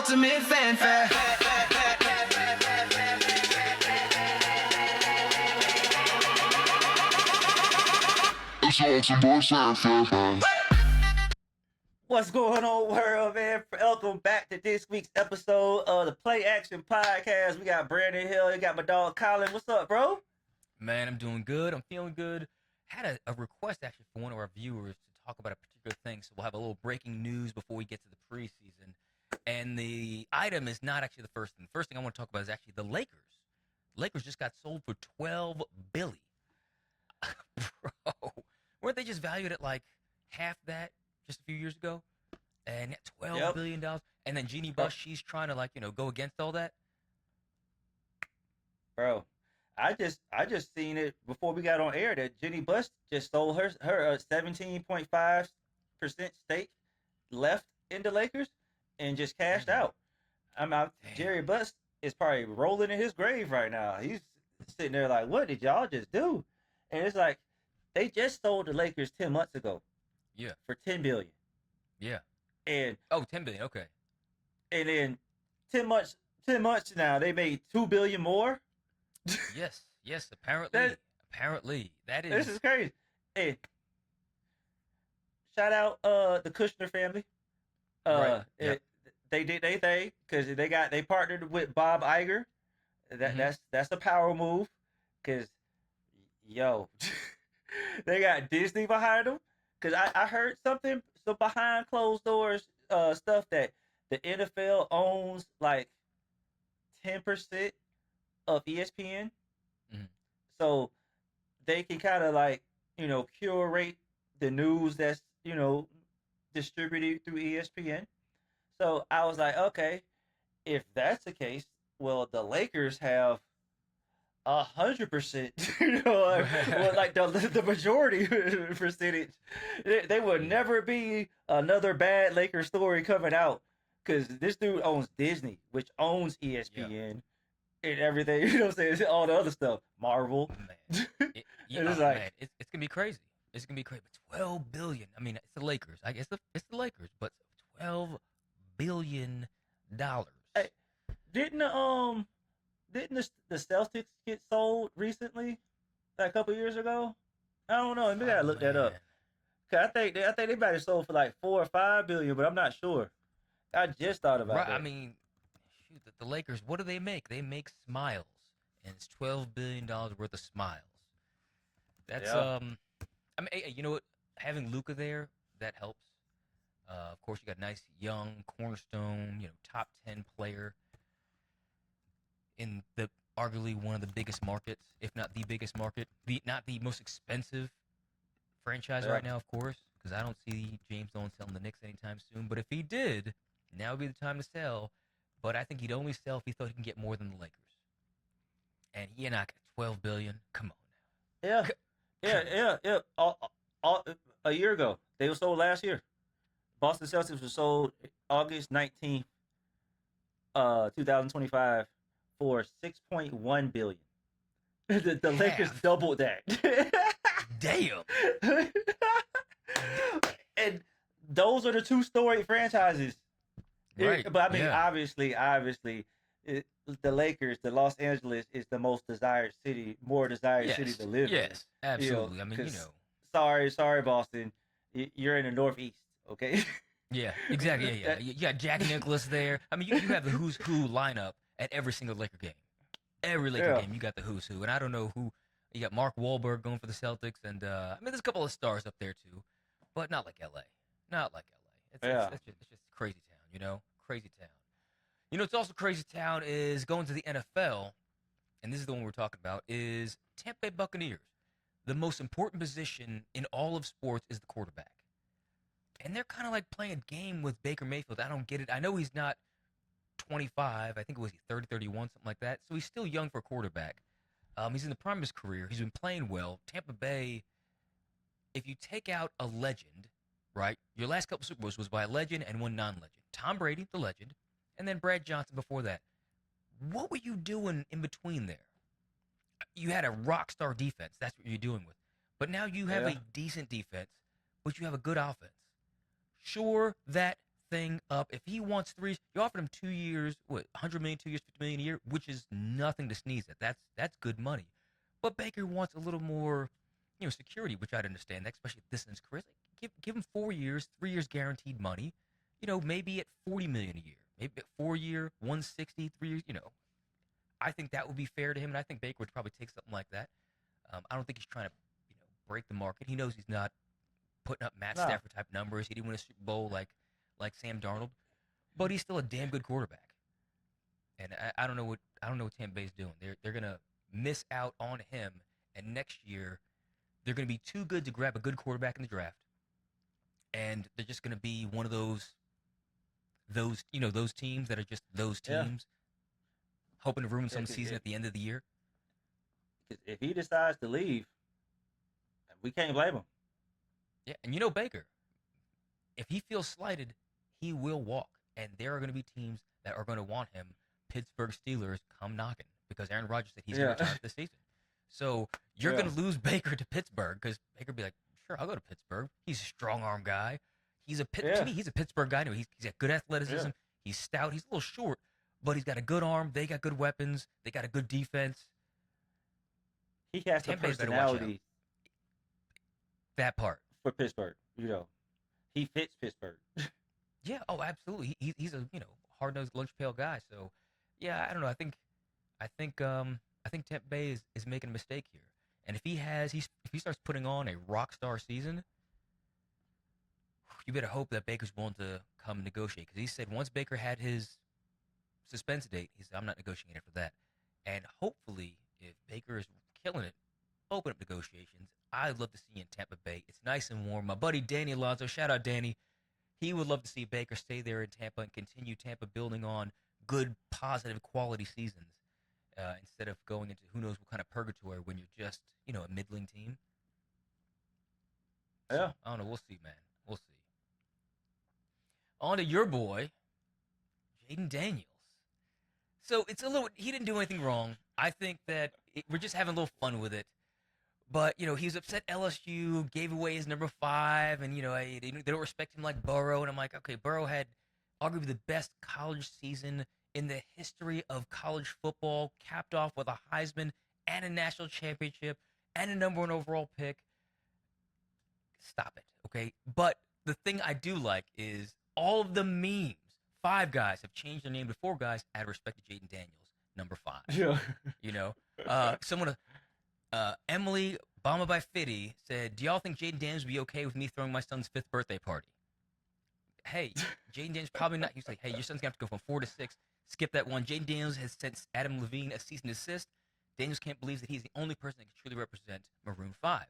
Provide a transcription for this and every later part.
ultimate fanfare. It's ultimate fanfare. What's going on, world, man? Welcome back to this week's episode of the PlayAction Podcast. We got Brandon Hill. You got my dog Colin. What's up, bro? Man, I'm doing good. I'm feeling good. Had a request actually for one of our viewers to talk about a particular thing, so we'll have a little breaking news before we get to the preseason. And the item is not actually the first thing. The first thing I want to talk about is actually the Lakers. Lakers just got sold for $12 billion. Bro, weren't they just valued at like half that just a few years ago? And $12 billion. And then Jeannie Buss, she's trying to go against all that. Bro, I just seen it before we got on air that Jeannie Buss just sold her 17.5% stake left in the Lakers and just cashed out. Jerry Buss is probably rolling in his grave right now. He's sitting there like, what did y'all just do? And it's like, they just sold the Lakers 10 months ago. Yeah. For $10 billion. Yeah. And $10 billion, okay. And then 10 months now, they made $2 billion more. Yes, apparently. That is. This is crazy. Hey, shout out the Kushner family. Right. Yep. They did their thing because they partnered with Bob Iger. That's a power move because they got Disney behind them. Because I heard some behind closed doors stuff that the NFL owns like 10% of ESPN. Mm-hmm. So they can kind of curate the news that's, distributed through ESPN. So I was like, okay, if that's the case, well, the Lakers have 100%, like the majority percentage. They would never be another bad Lakers story coming out because this dude owns Disney, which owns ESPN and everything. You know what I'm saying? All the other stuff, Marvel. Man. It's gonna be crazy. It's gonna be crazy. But $12 billion. I mean, it's the Lakers. I guess it's the Lakers, but $12 billion. Hey, didn't the Celtics get sold recently, like a couple years ago? I don't know. Maybe I look that up. Cause I think they might have sold for like $4 or $5 billion, but I'm not sure. I just thought about that. I mean, shoot, the Lakers. What do they make? They make smiles, and it's $12 billion worth of smiles. That's I mean, you know what? Having Luka there, that helps. Of course, you got a nice young cornerstone, top 10 player in the arguably one of the biggest markets, if not the biggest market, not the most expensive franchise right now, of course, because I don't see James Dolan selling the Knicks anytime soon. But if he did, now would be the time to sell. But I think he'd only sell if he thought he can get more than the Lakers. And he not $12 billion. Come on now. Yeah. A year ago, they were sold last year. Boston Celtics were sold August 19th, 2025. For $6.1 billion. The Lakers doubled that. Damn. And those are the two storied franchises. Right. But I mean, obviously, the Lakers, the Los Angeles is the most desired city, more desired city to live in. Yes, absolutely. I mean, Sorry, Boston. You're in the Northeast, okay? Yeah, exactly. Yeah. You got Jack Nicklaus there. I mean, you have the who's who lineup at every single Laker game. Every Laker game, you got the who's who. And I don't know who. You got Mark Wahlberg going for the Celtics. And, I mean, there's a couple of stars up there, too. But not like L.A. Not like L.A. It's just crazy town, Crazy town. It's also crazy town is going to the NFL, and this is the one we're talking about, is Tampa Bay Buccaneers. The most important position in all of sports is the quarterback. And they're kind of like playing a game with Baker Mayfield. I don't get it. I know he's not 25. I think it was 30, 31, something like that. So he's still young for a quarterback. He's in the prime of his career. He's been playing well. Tampa Bay, if you take out a legend, right? Your last couple Super Bowls was by a legend and one non-legend. Tom Brady, the legend, and then Brad Johnson before that. What were you doing in between there? You had a rock star defense. That's what you're doing with. But now you have a decent defense, but you have a good offense. Sure, that thing up. If he wants 3, you offered him 2 years, what, 100 million, 2 years, 50 million a year, which is nothing to sneeze at. That's good money. But Baker wants a little more, security, which I'd understand, especially at this in his career. Like, give him 4 years, 3 years guaranteed money. Maybe at 40 million a year, maybe at 4-year, 160, 3 years. I think that would be fair to him, and I think Baker would probably take something like that. I don't think he's trying to, break the market. He knows he's not putting up Matt Stafford type numbers. He didn't win a Super Bowl like Sam Darnold, but he's still a damn good quarterback. And I don't know what Tampa Bay's doing. They're gonna miss out on him, and next year they're gonna be too good to grab a good quarterback in the draft, and they're just gonna be one of those teams that are just those teams, hoping to ruin some season at the end of the year. If he decides to leave, we can't blame him. Yeah, and Baker, if he feels slighted, he will walk. And there are going to be teams that are going to want him. Pittsburgh Steelers come knocking because Aaron Rodgers said he's going to retire this season. So you're going to lose Baker to Pittsburgh because Baker will be like, sure, I'll go to Pittsburgh. He's a strong-arm guy. To me, he's a Pittsburgh guy. He's got good athleticism. Yeah. He's stout. He's a little short, but he's got a good arm. They got good weapons. They got a good defense. He has the personality. That part. For Pittsburgh, he fits Pittsburgh. Yeah, oh, absolutely. He's a hard-nosed lunch pail guy. So, yeah, I don't know. I think Tampa Bay is making a mistake here. And if he starts putting on a rock star season, you better hope that Baker's willing to come and negotiate. Because he said once Baker had his suspense date, he said, I'm not negotiating for that. And hopefully, if Baker is killing it, open up negotiations. I'd love to see you in Tampa Bay. It's nice and warm. My buddy Danny Alonso, shout out Danny. He would love to see Baker stay there in Tampa and continue Tampa building on good, positive, quality seasons instead of going into who knows what kind of purgatory when you're just, a middling team. Yeah. So, I don't know. We'll see, man. We'll see. On to your boy, Jayden Daniels. So he didn't do anything wrong. I think that we're just having a little fun with it. But, he was upset LSU, gave away his number 5, and, they don't respect him like Burrow. And I'm like, okay, Burrow had arguably the best college season in the history of college football, capped off with a Heisman and a national championship and a number 1 overall pick. Stop it, okay? But the thing I do like is all of the memes. 5 guys have changed their name to 4 guys out of respect to Jayden Daniels, number 5. Yeah. Someone... Emily Bama by Fitty said, do y'all think Jayden Daniels would be okay with me throwing my son's 5th birthday party? Hey, Jayden Daniels probably not. He's like, hey, your son's going to have to go from 4 to 6. Skip that one. Jayden Daniels has sent Adam Levine a cease and desist. Daniels can't believe that he's the only person that can truly represent Maroon 5.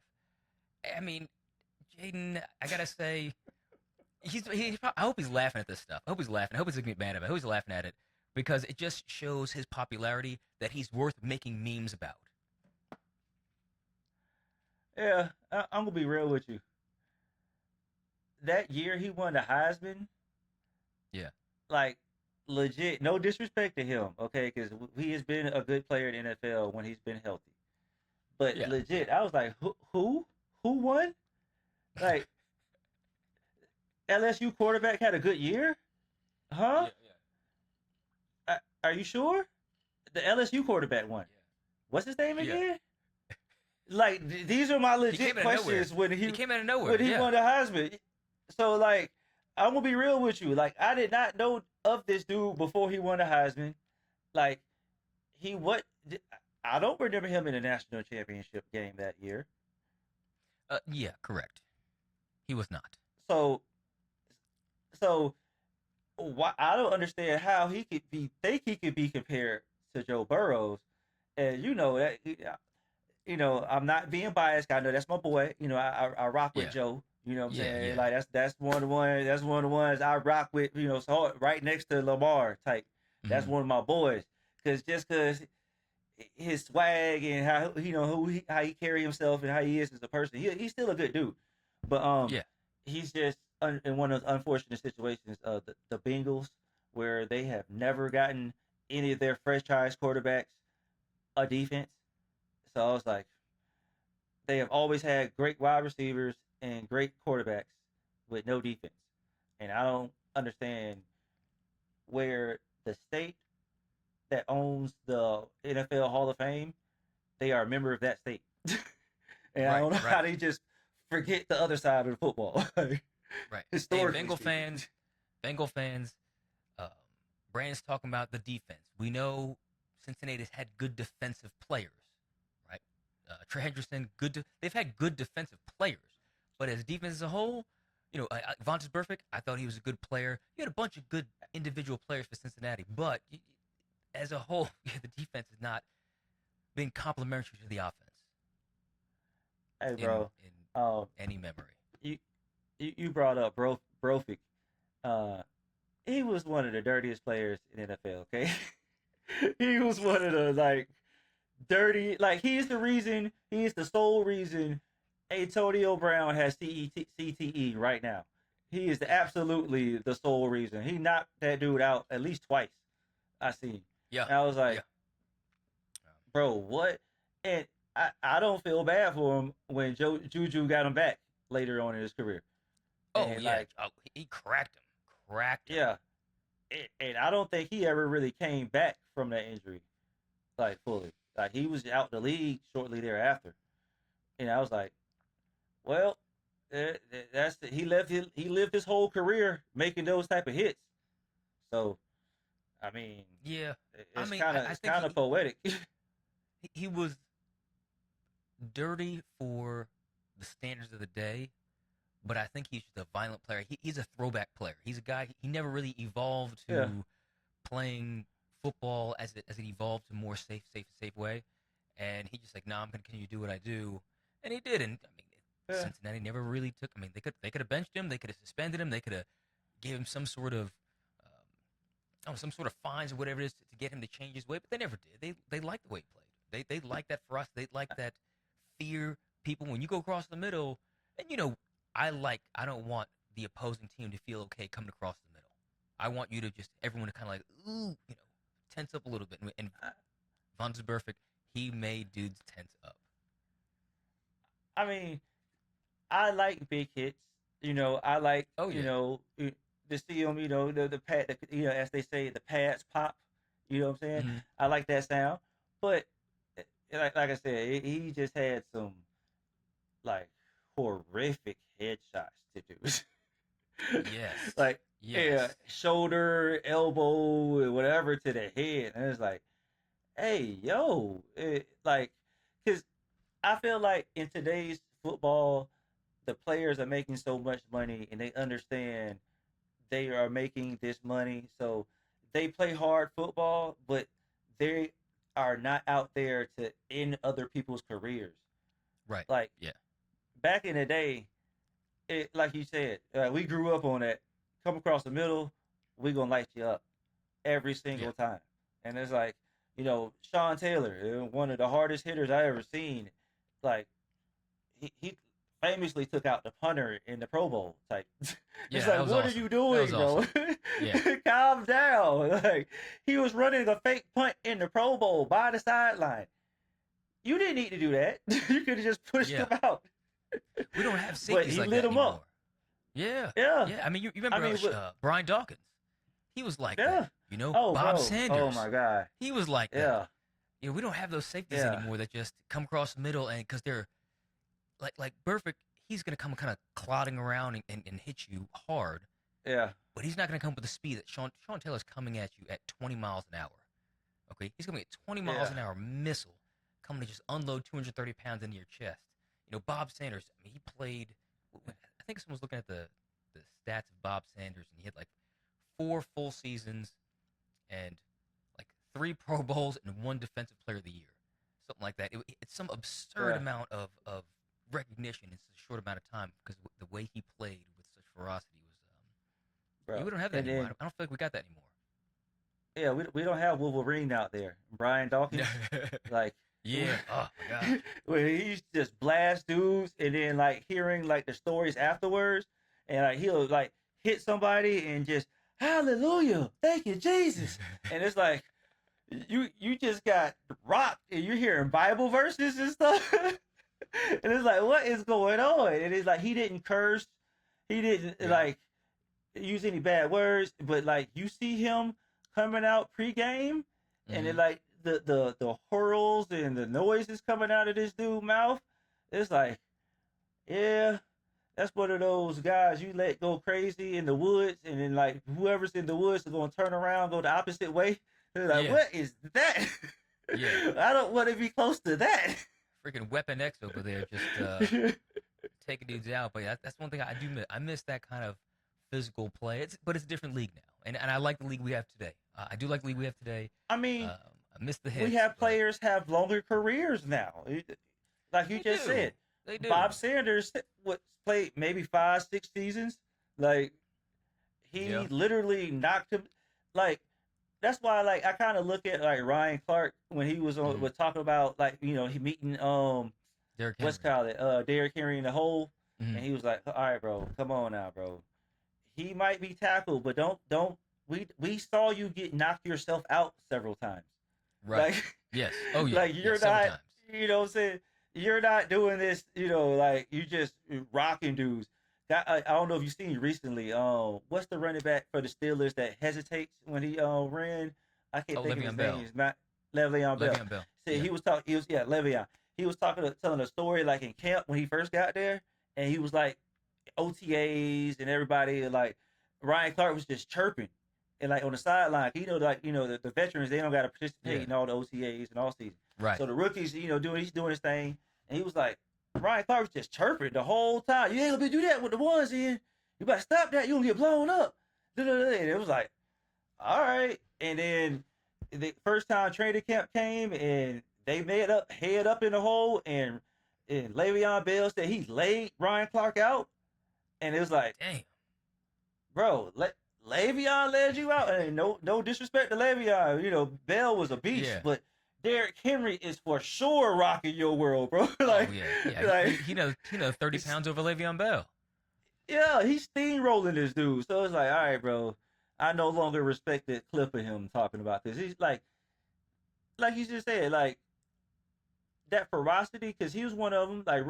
I mean, Jayden, I got to say, I hope he's laughing at this stuff. I hope he's laughing. I hope he's going to get mad at it. I hope he's laughing at it because it just shows his popularity that he's worth making memes about. Yeah, I'm going to be real with you. That year he won the Heisman. Yeah. Like, legit, no disrespect to him, okay? Because he has been a good player in the NFL when he's been healthy. But legit, I was like, who? Who won? Like, LSU quarterback had a good year? Huh? Yeah. Are you sure? The LSU quarterback won. Yeah. What's his name again? Yeah. Like, these are my legit questions when he came out of nowhere. When he won the Heisman. So, like, I'm going to be real with you. Like, I did not know of this dude before he won the Heisman. Like, I don't remember him in the national championship game that year. Yeah, correct. He was not. So why, I don't understand how he could be compared to Joe Burrows. And I'm not being biased. I know that's my boy. I rock with Joe. You know what I'm saying? Yeah. Like that's one of the ones I rock with. So right next to Lamar type. That's one of my boys. Because his swag and how how he carry himself and how he is as a person, he's still a good dude. But he's just in one of those unfortunate situations. The Bengals, where they have never gotten any of their franchise quarterbacks a defense. So I was like, they have always had great wide receivers and great quarterbacks with no defense. And I don't understand where the state that owns the NFL Hall of Fame, they are a member of that state. And I don't know how they just forget the other side of the football. Right. Hey, Historically Bengal fans, Brandon's talking about the defense. We know Cincinnati's had good defensive players, right? Trey Hendrickson, they've had good defensive players. But as defense as a whole, Vontaze Burfict, I thought he was a good player. You had a bunch of good individual players for Cincinnati. But as a whole, the defense has not been complementary to the offense. Hey, bro. In any memory. You brought up Burfict. He was one of the dirtiest players in NFL, okay? He was one of the, dirty... he's the sole reason Antonio Brown has CTE right now. He is absolutely the sole reason. He knocked that dude out at least twice. I seen. Yeah. And I was like, bro, what? And I don't feel bad for him when Juju got him back later on in his career. And he cracked him. Yeah. And I don't think he ever really came back from that injury, fully. He was out the league shortly thereafter. And I was like, well, he lived his whole career making those type of hits. So, I mean, yeah, it's kind of poetic. He was dirty for the standards of the day, but I think he's just a violent player. He's a throwback player. He's a guy. He never really evolved to playing football as it evolved to more safe way. And he's just like, nah, I'm gonna continue to do what I do, and he did. And Cincinnati never really took. They could have benched him. They could have suspended him. They could have gave him some sort of fines or whatever it is to get him to change his way. But they never did. They liked the way he played. They like that for us. They like that fear people when you go across the middle. And I don't want the opposing team to feel okay coming across the middle. I want you to everyone to kind of tense up a little bit. And Vontaze Burfict, he made dudes tense up. I mean, I like big hits. I like to see them. The pad. As they say, the pads pop. You know what I'm saying? Mm-hmm. I like that sound. But like I said, he just had some horrific headshots to do. Yes. Shoulder, elbow, whatever to the head, and it's like, hey, yo, because I feel like in today's football, the players are making so much money, and they understand they are making this money, so they play hard football, but they are not out there to end other people's careers. Right. Back in the day, like you said, we grew up on that. Come across the middle, we gonna light you up every single time. And it's like, Sean Taylor, one of the hardest hitters I ever seen. He famously took out the punter in the Pro Bowl. It's what awesome. are you doing, bro? Awesome. Calm down. He was running a fake punt in the Pro Bowl by the sideline. You didn't need to do that. You could have just pushed him out. We don't have safeties he like lit that him anymore. up. Yeah. You remember Brian Dawkins? He was like that. Bob Sanders. Oh my God. He was like that. We don't have those safeties anymore that just come across the middle, and because they're like Burfict, he's gonna come kind of clodding around and hit you hard. Yeah. But he's not gonna come with the speed that Sean Taylor's coming at you at 20 miles an hour. Okay, he's gonna get 20 miles an hour missile coming to just unload 230 pounds into your chest. Bob Sanders. He played. I think someone was looking at the stats of Bob Sanders, and he had 4 full seasons and 3 Pro Bowls and 1 Defensive Player of the Year, something like that. It's some absurd amount of recognition in such a short amount of time because the way he played with such ferocity was. We don't have that anymore. I don't feel like we got that anymore. Yeah, we don't have Wolverine out there. Brian Dawkins, Yeah. Oh my God. Where he's just blast dudes, and then hearing the stories afterwards, and he'll hit somebody and just hallelujah, thank you Jesus, and it's you just got rocked, and you're hearing Bible verses and stuff, and it's what is going on? And it's he didn't curse, he didn't use any bad words, but like you see him coming out pregame, and then like the whirls and the noises coming out of this dude's mouth, it's like, yeah, that's one of those guys you let go crazy in the woods, and then like whoever's in the woods is gonna turn around, go the opposite way. They're like, what is that? Yeah. I don't want to be close to that. Freaking Weapon X over there, just taking dudes out. But yeah, that's one thing I do miss. I miss that kind of physical play. But it's a different league now, and I like the league we have today. I do like the league we have today. I mean, I miss the hits. we have players have longer careers now. Like you just said, they do. Bob Sanders played maybe 5-6 seasons. Like he literally knocked him. Like that's why like I kind of look at like Ryan Clark when he was on was talking about like he meeting what's called it Derrick Henry in the hole, and he was like, all right, bro, come on now, bro. He might be tackled, but don't. We saw you get knocked yourself out several times. Right. Like, yes. Oh yeah. Like you're not. Times. You know what I'm saying? You're not doing this. Like you just rocking dudes. I don't know if you've seen recently. What's the running back for the Steelers that hesitates when he ran? I can't think of his name. It's not Le'Veon Bell. Le'Veon Bell. See, he was talking. Le'Veon. He was telling a story like in camp when he first got there, and he was like OTAs and everybody like Ryan Clark was just chirping. And like on the sideline, the veterans, they don't got to participate in all the OTAs and all season. Right. So the rookies, he's doing his thing, and he was like, Ryan Clark was just chirping the whole time. You ain't gonna be do that with the ones in. You better stop that. You gonna get blown up. And it was like, all right. And then the first time training camp came, and they made up head up in the hole, and Le'Veon Bell said he laid Ryan Clark out, and it was like, damn, bro, Le'Veon led you out, and no disrespect to Le'Veon. Bell was a beast, but Derrick Henry is for sure rocking your world, bro. Like, like, he knows 30 pounds over Le'Veon Bell. Yeah, he's steamrolling this dude. So it's like, all right, bro, I no longer respect that clip of him talking about this. He's like you just said, like that ferocity, because he was one of them. Like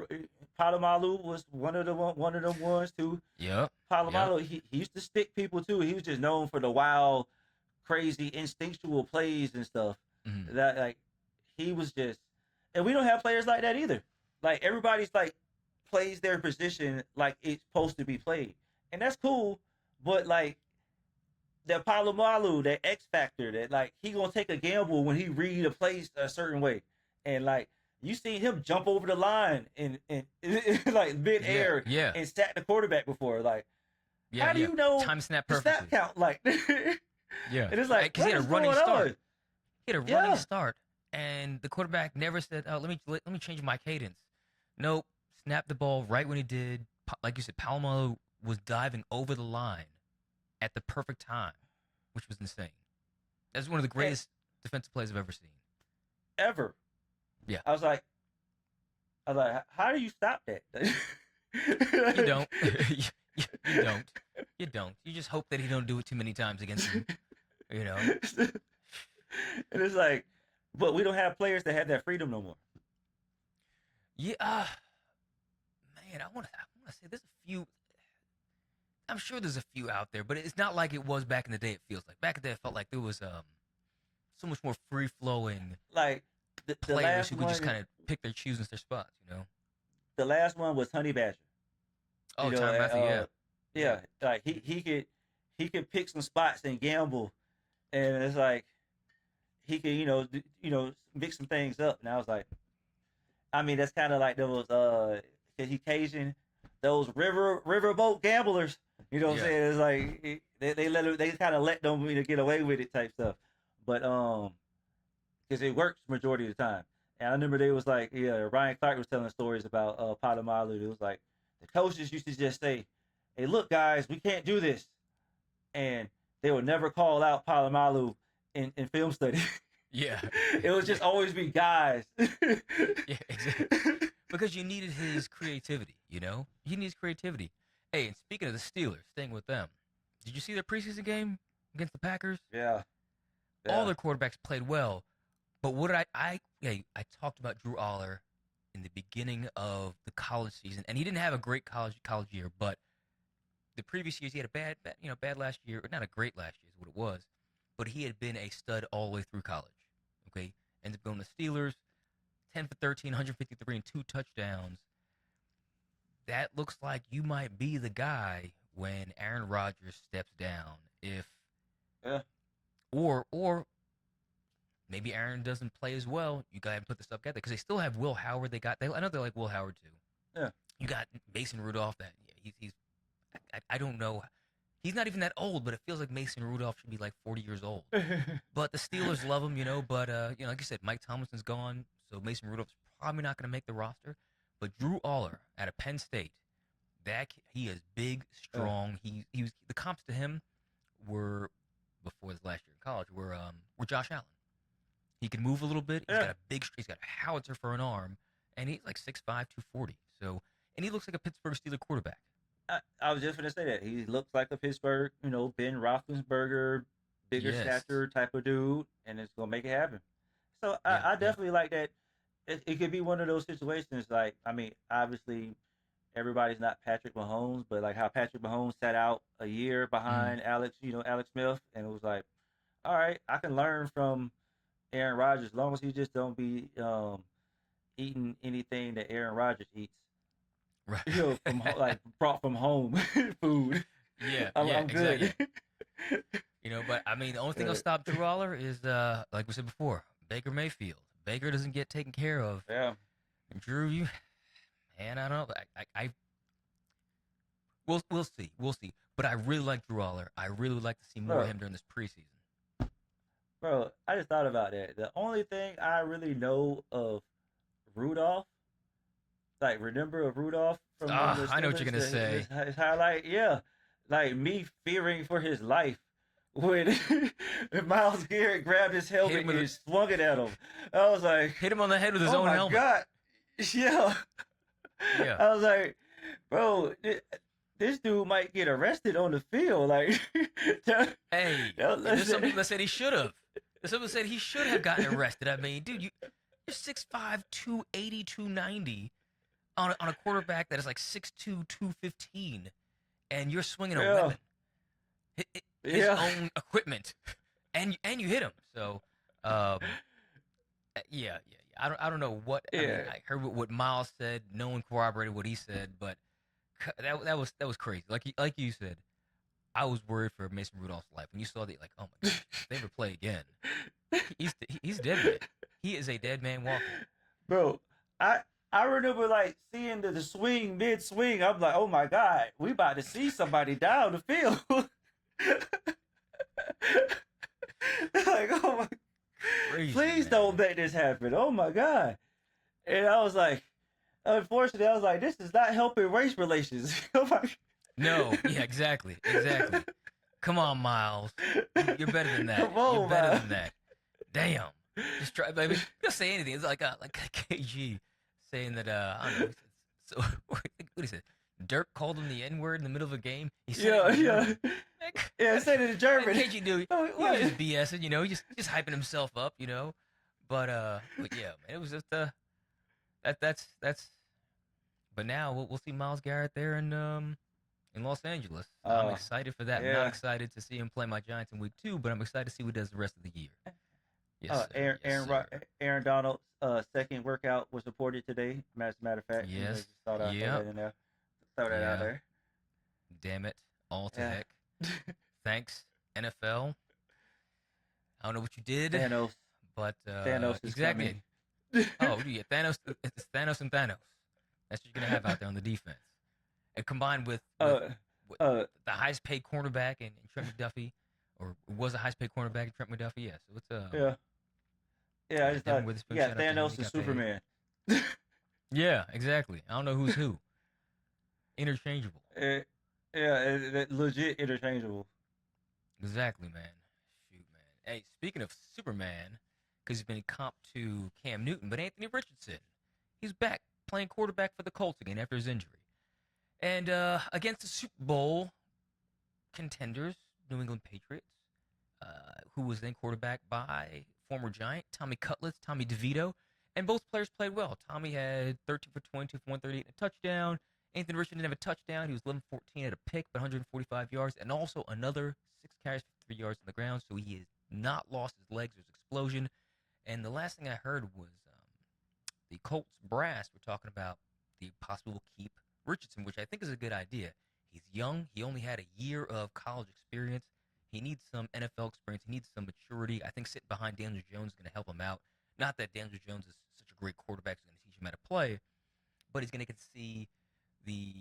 Palomalu was one of them ones too. Yep. Palomalu, he used to stick people too. He was just known for the wild, crazy, instinctual plays and stuff. That like he was just, and we don't have players like that either. Like everybody's like plays their position like it's supposed to be played, and that's cool. But like that Palomalu, that X factor, that like he gonna take a gamble when he read a place a certain way, and like you seen him jump over the line and like mid air and sack the quarterback before. Like how do you know time snap the perfectly? snap count? Like yeah, and it's like because he had a running start. He had a running Yeah. start, and the quarterback never said, "Oh, let me change my cadence." Nope, snapped the ball right when he did. Like you said, Palomalu was diving over the line at the perfect time, which was insane. That's one of the greatest defensive plays I've ever seen. Ever. Yeah. I was like, how do you stop that? You don't. You don't. You don't. You just hope that he don't do it too many times against you. You know. And it's like, but we don't have players that have that freedom no more. Yeah, man, I want to say there's a few. I'm sure there's a few out there, but it's not like it was back in the day. It feels like back in the day, it felt like there was so much more free flowing. Like the players last who could just kind of pick their choose their spots. The last one was Honey Badger. Oh, Tom Matthew, yeah. Like he could pick some spots and gamble, and it's like he could mix some things up. And I was like, I mean, that's kind of like those Cajun, those riverboat gamblers. You know what I'm saying? It's like they kind of let them get away with it type stuff, but because it works majority of the time. And I remember they was like, Ryan Clark was telling stories about Palomalu. It was like the coaches used to just say, "Hey, look, guys, we can't do this," and they would never call out Palomalu in film study. Yeah. It would just always be guys. Yeah, exactly. Because you needed his creativity, He needs creativity. Hey, and speaking of the Steelers, staying with them, did you see their preseason game against the Packers? Yeah. All their quarterbacks played well. But what did I talked about Drew Allar in the beginning of the college season, and he didn't have a great college year, but the previous years he had a bad last year, or not a great last year is what it was, but he had been a stud all the way through college. Okay, ended up going to Steelers, 10 for 13, 153 and 2 touchdowns. That looks like you might be the guy when Aaron Rodgers steps down. Or maybe Aaron doesn't play as well. You got to put this stuff together because they still have Will Howard. I know they like Will Howard too. Yeah. You got Mason Rudolph. I don't know. He's not even that old, but it feels like Mason Rudolph should be like 40 years old. But the Steelers love him, But like you said, Mike Tomlinson's gone, so Mason Rudolph's probably not going to make the roster. But Drew Allar out of Penn State, he is big, strong. He was the comps to him were before his last year in college were Josh Allen. He can move a little bit. He's got a howitzer for an arm, and he's like 6'5", 240. So, and he looks like a Pittsburgh Steelers quarterback. I was just going to say that. He looks like a Pittsburgh, Ben Roethlisberger, bigger stature type of dude, and it's going to make it happen. So I definitely like that. It could be one of those situations, like, I mean, obviously everybody's not Patrick Mahomes, but like how Patrick Mahomes sat out a year behind Alex Smith, and it was like, all right, I can learn from Aaron Rodgers as long as he just don't be eating anything that Aaron Rodgers eats. Right. From brought from home food. Yeah, I'm good. Exactly. But I mean, the only thing that'll stop Drew Allar is, like we said before, Baker Mayfield. Baker doesn't get taken care of. Yeah. And Drew, I don't know. We'll see. But I really like Drew Allar. I really would like to see more of him during this preseason. Bro, I just thought about that. The only thing I really know of Rudolph, like, remember of Rudolph from I know what you're gonna say. His highlight, like me fearing for his life when Myles Garrett grabbed his helmet and swung it at him. I was like, hit him on the head with his own helmet. Oh my God, yeah. I was like, bro, this dude might get arrested on the field. Like, hey, there's some people that said he should have. Someone said he should have gotten arrested. I mean, dude, you're 6'5", 280, 290 on a quarterback that is like 6'2", 215, and you're swinging a weapon. His own equipment, and you hit him. So, yeah. I don't know what. I mean, I heard what Miles said. No one corroborated what he said, but that was crazy. Like you said, I was worried for Mason Rudolph's life when you saw that. Like, oh my God, if they ever play again, he's dead man. He is a dead man walking. Bro, I remember like seeing the swing mid swing. I'm like, oh my God, we about to see somebody down the field. Like, oh my, crazy, please man. don't make this happen. Oh my God. And I was like, unfortunately, I was like, this is not helping race relations. Oh my. No, yeah, exactly. Come on, Miles. You're better than that. Come on, You're better Miles. than that. Damn. Just try, baby. Just say anything. It's like KG saying that. I don't know. So what he said? Dirk called him the N-word in the middle of a game. He said Yeah. I said it in German. KG knew. He was just BSing, He's just hyping himself up, But yeah, man, it was just that's. But now we'll see Myles Garrett there in Los Angeles. I'm excited for that. Yeah. I'm not excited to see him play my Giants in week 2, but I'm excited to see what he does the rest of the year. Yes, sir. Aaron Donald's second workout was reported today. As a matter of fact, Yes. just thought I'd throw that in there. Throw that out there. Damn it. All to heck. Thanks, NFL. I don't know what you did. Thanos. But Thanos is exactly. Oh, yeah, Thanos. It's Thanos and Thanos. That's what you're gonna have out there on the defense, and combined with the highest paid cornerback in Trent McDuffie, or was the highest paid cornerback in Trent McDuffie. Yeah, so it's Yeah, I just thought. Yeah, Thanos and Superman. Yeah, exactly. I don't know who's who. Interchangeable. Legit interchangeable. Exactly, man. Shoot, man. Hey, speaking of Superman, because he's been comped to Cam Newton, but Anthony Richardson, he's back playing quarterback for the Colts again after his injury. And against the Super Bowl contenders, New England Patriots, who was then quarterback by former Giant Tommy Cutlets, Tommy DeVito, and both players played well. Tommy had 13 for 22 for 138 and a touchdown. Anthony Richardson didn't have a touchdown. He was 11-14 at a pick, but 145 yards, and also another 6 carries for 3 yards on the ground. So he has not lost his legs. There's explosion. And the last thing I heard was the Colts brass were talking about the possible keep Richardson, which I think is a good idea. He's young. He only had a year of college experience. He needs some NFL experience. He needs some maturity. I think sitting behind Daniel Jones is going to help him out. Not that Daniel Jones is such a great quarterback who's going to teach him how to play, but he's going to get to see the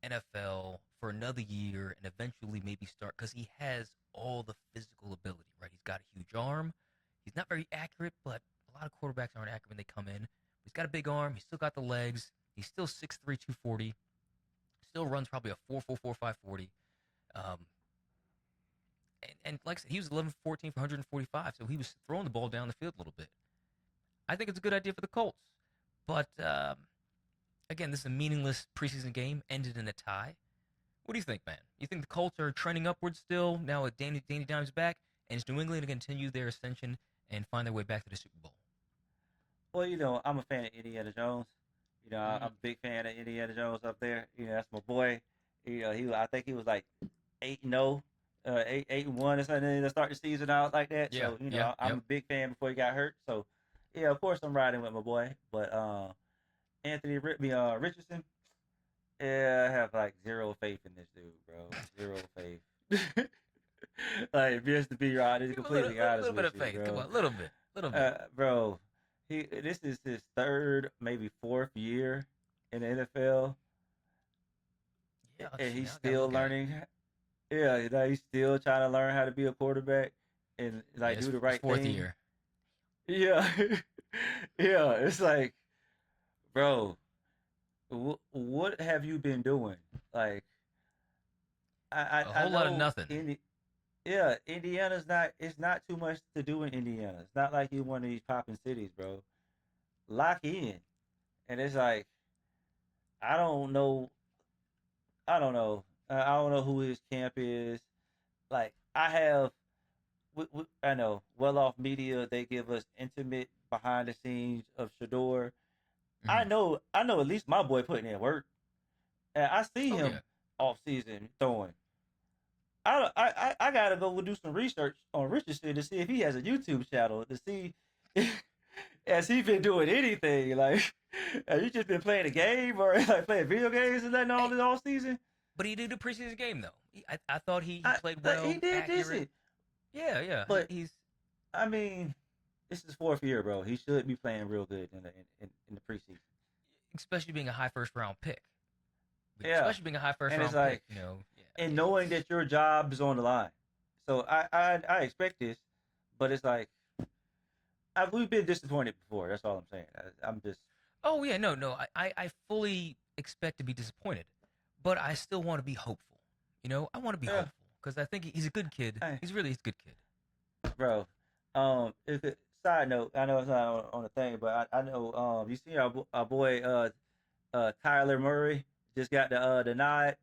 NFL for another year and eventually maybe start, because he has all the physical ability, right? He's got a huge arm. He's not very accurate, but a lot of quarterbacks aren't accurate when they come in. He's got a big arm. He's still got the legs. He's still 6'3", 240. Still runs probably a 4.44, 5.40. And like I said, he was 11-14 for 145, so he was throwing the ball down the field a little bit. I think it's a good idea for the Colts. But, again, this is a meaningless preseason game, ended in a tie. What do you think, man? You think the Colts are trending upwards still, now with Danny Dimes back? And is New England to continue their ascension and find their way back to the Super Bowl? Well, I'm a fan of Indiana Jones. I'm a big fan of Indiana Jones up there. That's my boy. I think he was like 8-0, 8-1 or something to start the season out like that. Yeah, so, I'm a big fan before he got hurt. So, yeah, of course I'm riding with my boy. But Anthony Richardson, yeah, I have like zero faith in this dude, bro. Zero faith. Like, just to be honest, completely honest with you, a little bit of faith. bro. Come on, a little bit. Bro, this is his third, maybe fourth year in the NFL, and he's still learning. Yeah, he's still trying to learn how to be a quarterback and do the right fourth thing. Year. Yeah, yeah. It's like, bro, what have you been doing? Like, A whole lot of nothing. Indiana's not. It's not too much to do in Indiana. It's not like you're one of these popping cities, bro. Lock in, and it's like, I don't know. I don't know who his camp is. Like, I know Well Off Media. They give us intimate behind the scenes of Shador. Mm-hmm. I know. At least my boy putting in work, and I see him off season throwing. I gotta go do some research on Richardson to see if he has a YouTube channel to see has he been doing anything. Like, have you just been playing a game or like playing video games and that all season? But he did a preseason game though. I thought he played well. He did accurate. this. Yeah. But I mean, this is fourth year, bro. He should be playing real good in the preseason, especially being a high first round pick. Yeah, especially being a high first round pick. And knowing that your job is on the line. So I expect this, but it's like we've been disappointed before. That's all I'm saying. I'm just. Oh yeah, no. I fully expect to be disappointed, but I still want to be hopeful. I want to be hopeful because I think he's a good kid. He's really a good kid, bro. Side note, I know it's not on the thing, but I know you see our boy Kyler Murray just got the nod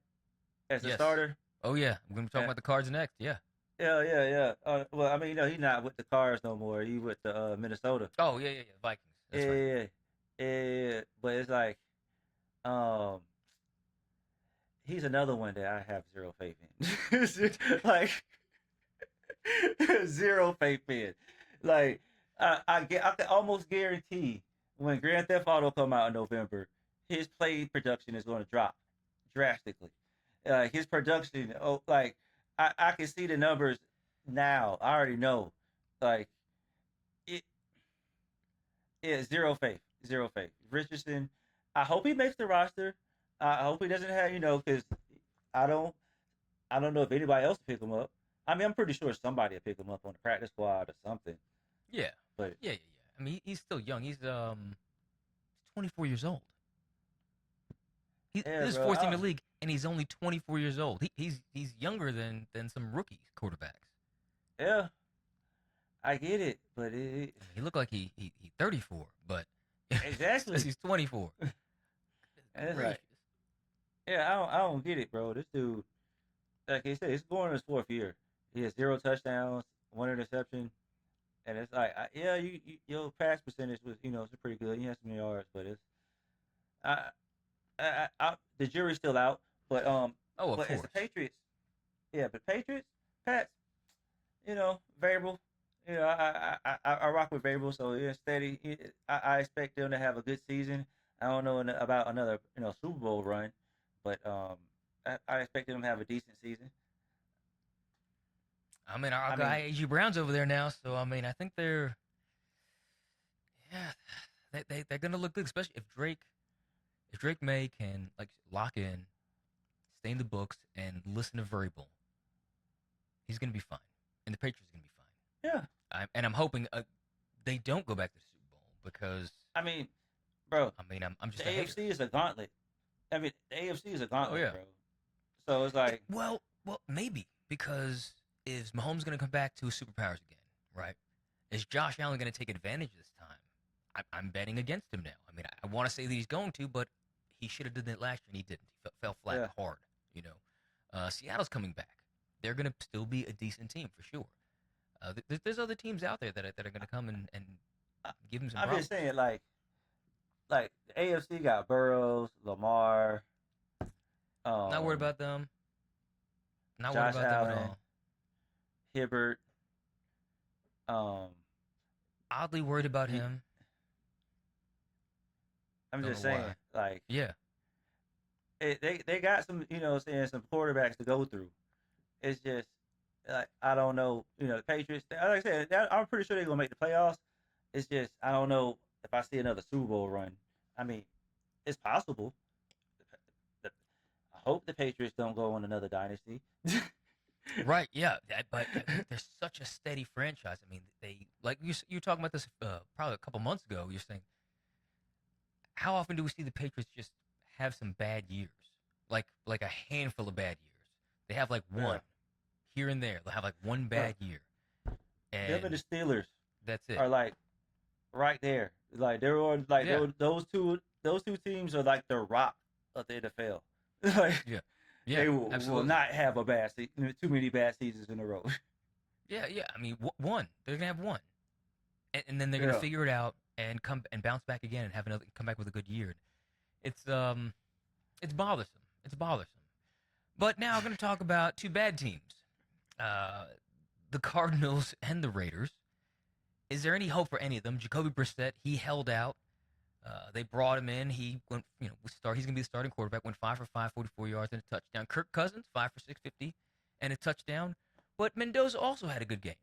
as a starter. Oh yeah, we're gonna be talking about the Cards next. Yeah. Yeah. Well, I mean, he's not with the Cards no more. He's with the Minnesota. Oh yeah, Vikings. That's right. Yeah. But it's like, he's another one that I have zero faith in. Like, zero faith in. Like, I can almost guarantee when Grand Theft Auto come out in November, his play production is going to drop drastically. His production, I can see the numbers now. I already know. Like, zero faith. Richardson, I hope he makes the roster. I hope he doesn't have, because I don't know if anybody else will pick him up. I mean, I'm pretty sure somebody will pick him up on the practice squad or something. Yeah. But yeah. I mean, he's still young. He's 24 years old. He's fourth team in the league, and he's only 24 years old. He's younger than some rookie quarterbacks. Yeah, I get it, but he looked like he 34, but exactly he's 24. That's right. Yeah, I don't get it, bro. This dude, like I said, it's going in his fourth year. He has 0 touchdowns, 1 interception, and it's like, your pass percentage was, it's pretty good. He has some yards, but the jury's still out, but Oh, of but as course. the Patriots, yeah, but Patriots, Pats, variable. I rock with variable, so yeah, steady. I expect them to have a good season. I don't know about another Super Bowl run, but I expect them to have a decent season. I mean, our I guy mean, AG Brown's over there now, so I mean, I think yeah, they're gonna look good, especially if Drake May can like lock in, stay in the books, and listen to variable, he's gonna be fine, and the Patriots are gonna be fine. yeah. And I'm hoping they don't go back to the Super Bowl because I mean, bro, I mean I'm the just a hater. AFC is a gauntlet. I mean, the AFC is a Oh gauntlet, yeah. bro. So it's like, Well, maybe because is Mahomes going to come back to his superpowers again, right? Is Josh Allen going to take advantage this time? I'm betting against him now. I mean, I want to say that he's going to, but he should have done that last year and he didn't. He fell flat yeah, hard, you know. Seattle's coming back. They're going to still be a decent team for sure. There's other teams out there that are going to come and give him some I'm problems. just saying, like the AFC got Burrows, Lamar, Not worried about them. Not Josh worried about them at Allen, all. Hibbert. Um, Oddly worried about he- him. I'm Don't just know saying, why. like Yeah. they got some, saying some quarterbacks to go through. It's just like I don't know, the Patriots. Like I said, I'm pretty sure they're gonna make the playoffs. It's just I don't know if I see another Super Bowl run. I mean, it's possible. I hope the Patriots don't go on another dynasty. Right, yeah, but they're such a steady franchise. I mean, they like you were talking about this probably a couple months ago. You're saying how often do we see the Patriots just have some bad years, like a handful of bad years? They have like one Yeah. here and there. They'll have like one bad year, Them and the and Steelers that's it. are like right there. Like they're on like Yeah. those two teams are like the rock of the NFL. Like Yeah, they will absolutely. not have a bad too many bad seasons in a row. Yeah. I mean, one. They're gonna have one, and then they're gonna Yeah. figure it out and come and bounce back again and have another come back with a good year. It's bothersome. It's bothersome. But now I'm gonna talk about two bad teams, the Cardinals and the Raiders. Is there any hope for any of them? Jacoby Brissett, he held out. They brought him in. He went, he's going to be the starting quarterback. Went 5 for 5, 44 yards and a touchdown. Kirk Cousins, 5 for 650 and a touchdown. But Mendoza also had a good game.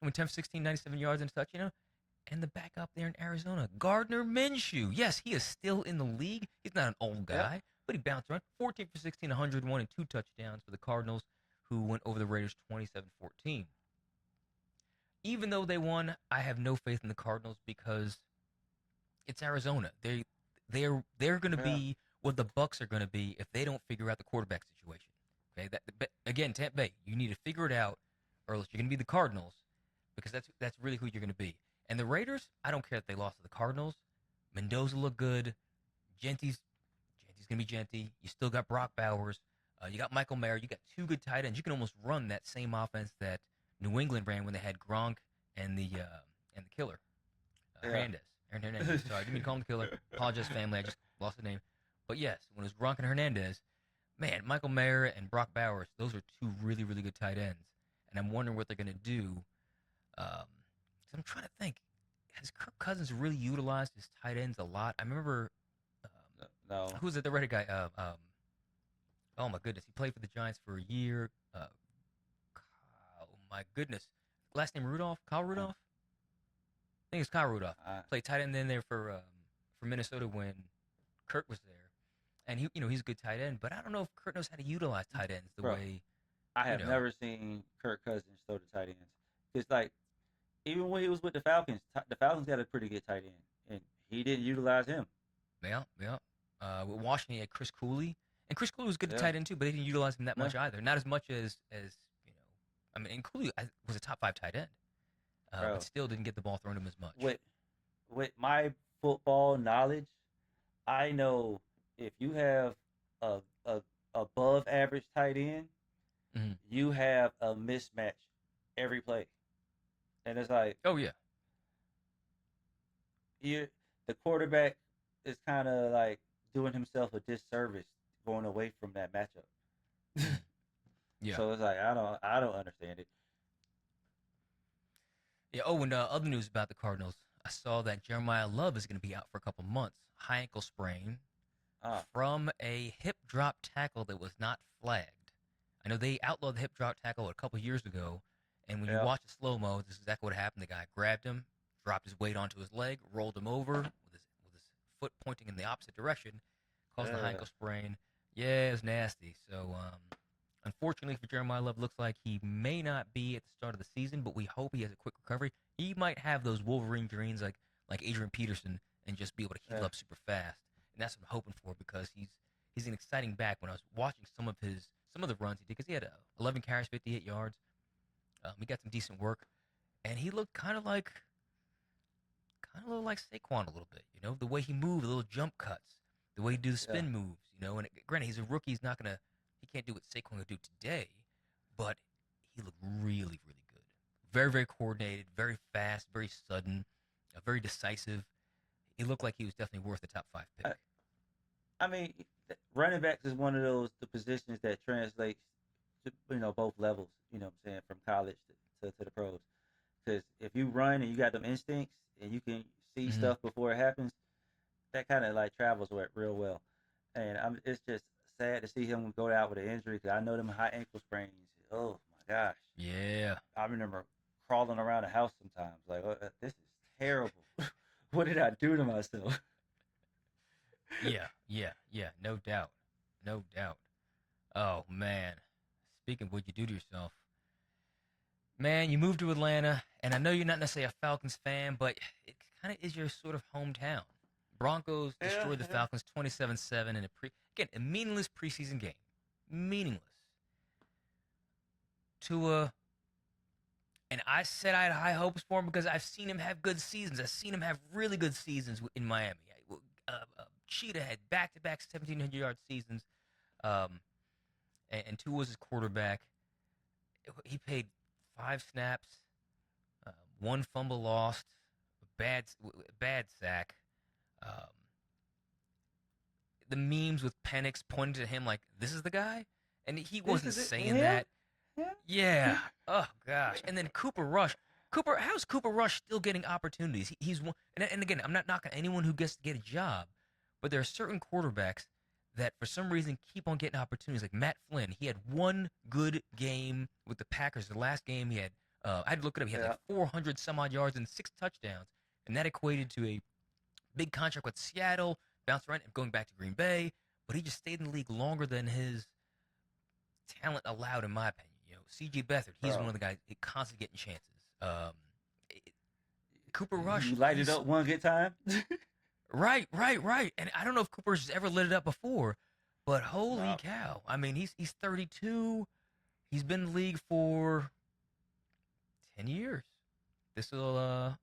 Went 10 for 16, 97 yards and a touch, And the backup there in Arizona, Gardner Minshew. Yes, he is still in the league. He's not an old guy, but he bounced around. 14 for 16, 101 and 2 touchdowns for the Cardinals, who went over the Raiders 27-14. Even though they won, I have no faith in the Cardinals because it's Arizona. They're going to be what the Bucks are going to be if they don't figure out the quarterback situation. Okay, again, Tampa Bay, you need to figure it out, or else you're going to be the Cardinals because that's really who you're going to be. And the Raiders, I don't care if they lost to the Cardinals. Mendoza looked good. Genty's going to be Genty. You still got Brock Bowers. You got Michael Mayer. You got two good tight ends. You can almost run that same offense that New England ran when they had Gronk and the killer, Hernandez. Aaron Hernandez. Sorry, I didn't mean to call him the killer. Apologize, family. I just lost the name. But yes, when it was Gronk and Hernandez, man, Michael Mayer and Brock Bowers, those are two really, really good tight ends. And I'm wondering what they're going to do. I'm trying to think. Has Kirk Cousins really utilized his tight ends a lot? I remember. No. Who's it? The Reddit guy. Oh my goodness, he played for the Giants for a year. Oh my goodness, last name Rudolph. Kyle Rudolph. I think it's Kyle Rudolph. Played tight end in there for Minnesota when Kirk was there, and he's a good tight end. But I don't know if Kirk knows how to utilize tight ends the way. I have never seen Kirk Cousins throw the tight ends. It's like even when he was with the Falcons got a pretty good tight end, and he didn't utilize him. Yeah. With Washington, he had Chris Cooley, and Chris Cooley was good at tight end too, but he didn't utilize him that much either. Not as much as I mean, and Cooley was a top 5 tight end, but still didn't get the ball thrown to him as much. With my football knowledge, I know if you have a above average tight end, you have a mismatch every play, and it's like, oh yeah, the quarterback is kind of like doing himself a disservice going away from that matchup. Yeah. So it's like I don't understand it. Yeah. Oh, and other news about the Cardinals. I saw that Jeremiah Love is going to be out for a couple months. High ankle sprain from a hip drop tackle that was not flagged. I know they outlawed the hip drop tackle a couple years ago, and when you watch the slow-mo, this is exactly what happened. The guy grabbed him, dropped his weight onto his leg, rolled him over with his foot pointing in the opposite direction, caused the high ankle sprain. Yeah, it was nasty. So, unfortunately for Jeremiah Love, looks like he may not be at the start of the season, but we hope he has a quick recovery. He might have those Wolverine dreams like Adrian Peterson and just be able to heal up super fast. And that's what I'm hoping for because he's an exciting back. When I was watching some of the runs he did, because he had 11 carries, 58 yards. He got some decent work, and he looked kind of like Saquon a little bit. You know, the way he moved, the little jump cuts, the way he do the spin moves. You know, and granted, he's a rookie. He can't do what Saquon could do today, but he looked really, really good. Very, very coordinated, very fast, very sudden, very decisive. He looked like he was definitely worth the top 5 pick. I mean, running backs is one of the positions that translates to both levels. You know what I'm saying, from college to the pros. Because if you run and you got them instincts and you can see stuff before it happens, that kind of like travels with real well. And it's just sad to see him go out with an injury because I know them high ankle sprains. Oh my gosh. Yeah. I remember crawling around the house sometimes like, oh, this is terrible. What did I do to myself? Yeah. No doubt. Oh, man. Speaking of what you do to yourself, man, you moved to Atlanta, and I know you're not necessarily a Falcons fan, but it kind of is your sort of hometown. Broncos destroyed the Falcons 27-7 in a meaningless preseason game. Meaningless. Tua, and I said I had high hopes for him because I've seen him have good seasons. I've seen him have really good seasons in Miami. Cheetah had back-to-back 1,700-yard seasons, and Tua was his quarterback. He played 5 snaps, 1 fumble lost, bad sack. The memes with Penix pointing to him like, this is the guy? And he wasn't saying that. Yeah. Oh, gosh. And then Cooper Rush. How's Cooper Rush still getting opportunities? He's one, and again, I'm not knocking anyone who gets to get a job, but there are certain quarterbacks that for some reason keep on getting opportunities. Like Matt Flynn, he had 1 good game with the Packers. The last game he had, I had to look it up. He had like 400 some odd yards and 6 touchdowns, and that equated to a big contract with Seattle, bounced around and going back to Green Bay. But he just stayed in the league longer than his talent allowed, in my opinion. You know, C.J. Beathard, he's one of the guys constantly getting chances. Cooper Rush, you light it up one good time. Right. And I don't know if Cooper's ever lit it up before, but holy cow. I mean, he's 32. He's been in the league for 10 years. This will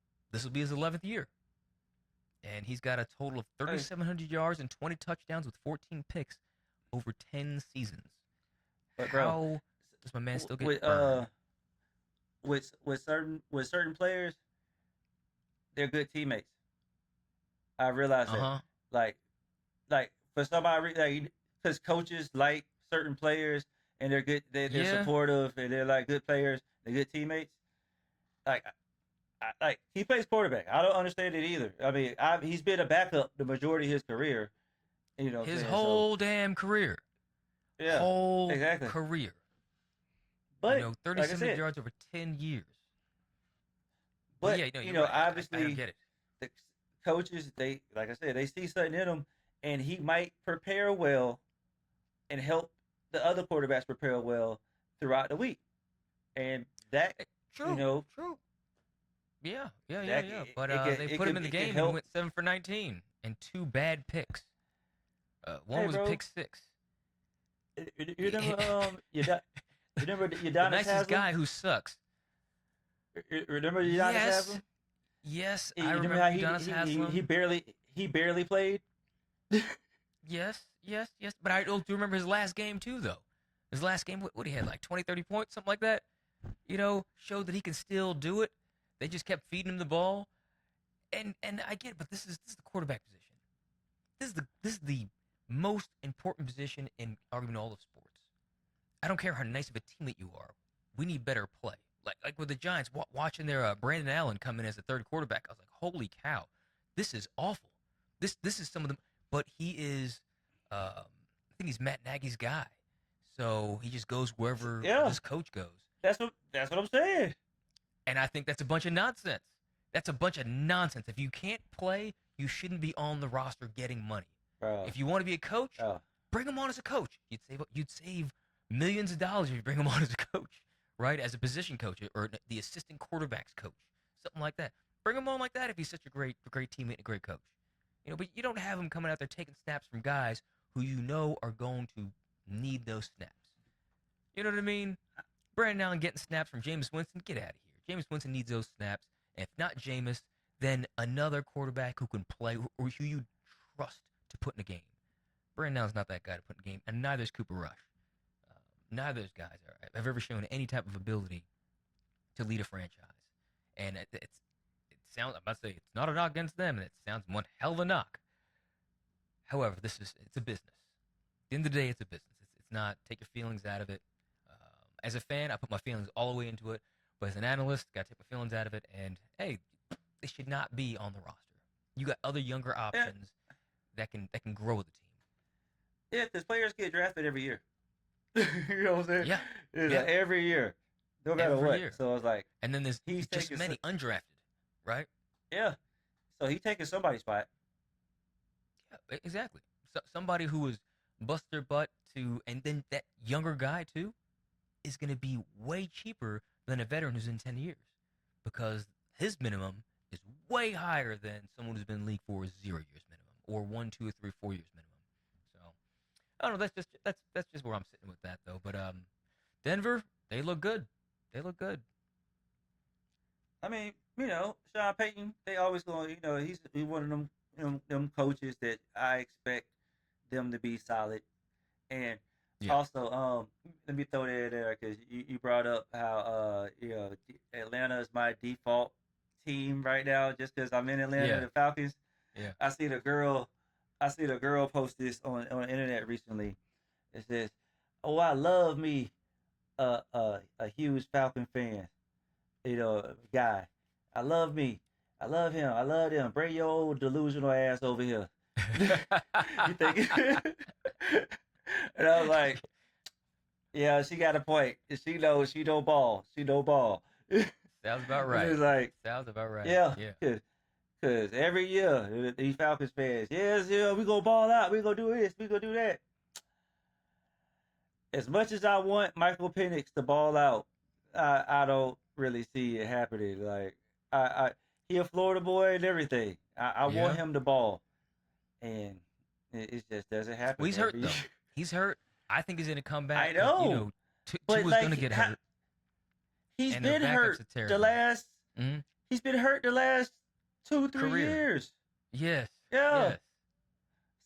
be his 11th year. And he's got a total of 3,700 yards and 20 touchdowns with 14 picks over 10 seasons. But how does my man still get burned? With certain players, they're good teammates. I realize that. Like for somebody, because coaches like certain players and they're good, they're supportive and they're like good players, they're good teammates. Like he plays quarterback. I don't understand it either. I mean, he's been a backup the majority of his career. You know, his whole damn career. Yeah, whole exactly. career. But 37 yards over 10 years. But yeah, right. Obviously, I don't get it. The coaches, they like I said, they see something in him, and he might prepare well, and help the other quarterbacks prepare well throughout the week, and that true. Yeah. But they put him in the game and he went 7 for 19 and 2 bad picks. One was a pick 6. You remember Udonis the nicest Haslam? guy who sucks. Remember Udonis Haslam? Yes, I remember how Udonis Haslam. He barely played. Yes. But I do remember his last game too, though. His last game, what he had, like 20, 30 points, something like that. Showed that he can still do it. They just kept feeding him the ball, and I get it, but this is the quarterback position. This is the most important position in arguably all of sports. I don't care how nice of a teammate you are. We need better play. Like with the Giants, watching their Brandon Allen come in as the third quarterback, I was like, holy cow, this is awful. This is some of the, but he is, I think he's Matt Nagy's guy, so he just goes wherever his coach goes. That's what I'm saying. And I think that's a bunch of nonsense. That's a bunch of nonsense. If you can't play, you shouldn't be on the roster getting money. Bro. If you want to be a coach, bring him on as a coach. You'd save millions of dollars if you bring him on as a coach, right? As a position coach or the assistant quarterback's coach, something like that. Bring him on like that if he's such a great teammate and a great coach. But you don't have him coming out there taking snaps from guys who you know are going to need those snaps. You know what I mean? Brandon Allen getting snaps from Jameis Winston, get out of here. Jameis Winston needs those snaps. And if not Jameis, then another quarterback who can play or who you trust to put in a game. Brandon Allen's not that guy to put in a game, and neither is Cooper Rush. Neither of those guys have ever shown any type of ability to lead a franchise. And it sounds, I'm about to say, it's not a knock against them, and it sounds one hell of a knock. However, it's a business. At the end of the day, it's a business. It's not, take your feelings out of it. As a fan, I put my feelings all the way into it. But as an analyst, got to take my feelings out of it. And, hey, they should not be on the roster. You got other younger options that can grow with the team. Yeah, because players get drafted every year. You know what I'm saying? Yeah. It's like every year. No matter every what. Year. So it's like. And then there's just many undrafted, right? Yeah. So he's taking somebody's spot. Yeah, exactly. So, somebody who was bust their butt to, and then that younger guy, too, is going to be way cheaper than a veteran who's in 10 years because his minimum is way higher than someone who's been in the league for 0 years minimum or 1, 2, 3, 4 years minimum. So I don't know. That's just where I'm sitting with that though. But Denver, they look good. They look good. I mean, Sean Payton, they always going. He's one of them coaches that I expect them to be solid. And also, let me throw that in there because you brought up how Atlanta is my default team right now just because I'm in Atlanta, the Falcons. Yeah. I see the girl post this on the internet recently. It says, "Oh, I love me a huge Falcon fan, guy. I love me. I love him. I love them. Bring your old delusional ass over here." You think? And I was like, "Yeah, she got a point. She knows she don't ball. She don't ball." Sounds about right. It's like, sounds about right. Yeah. Yeah. Because every year, these Falcons fans, we gonna ball out. We gonna do this. We gonna do that. As much as I want Michael Penix to ball out, I don't really see it happening. Like, he a Florida boy and everything. I want him to ball, and it just doesn't happen. Well, he's hurt though. He's hurt. I think he's gonna come back. I know. Tua's gonna get hurt. He's been hurt the last. Mm-hmm. He's been hurt the last 2-3 years. Yes. Yeah. Yes.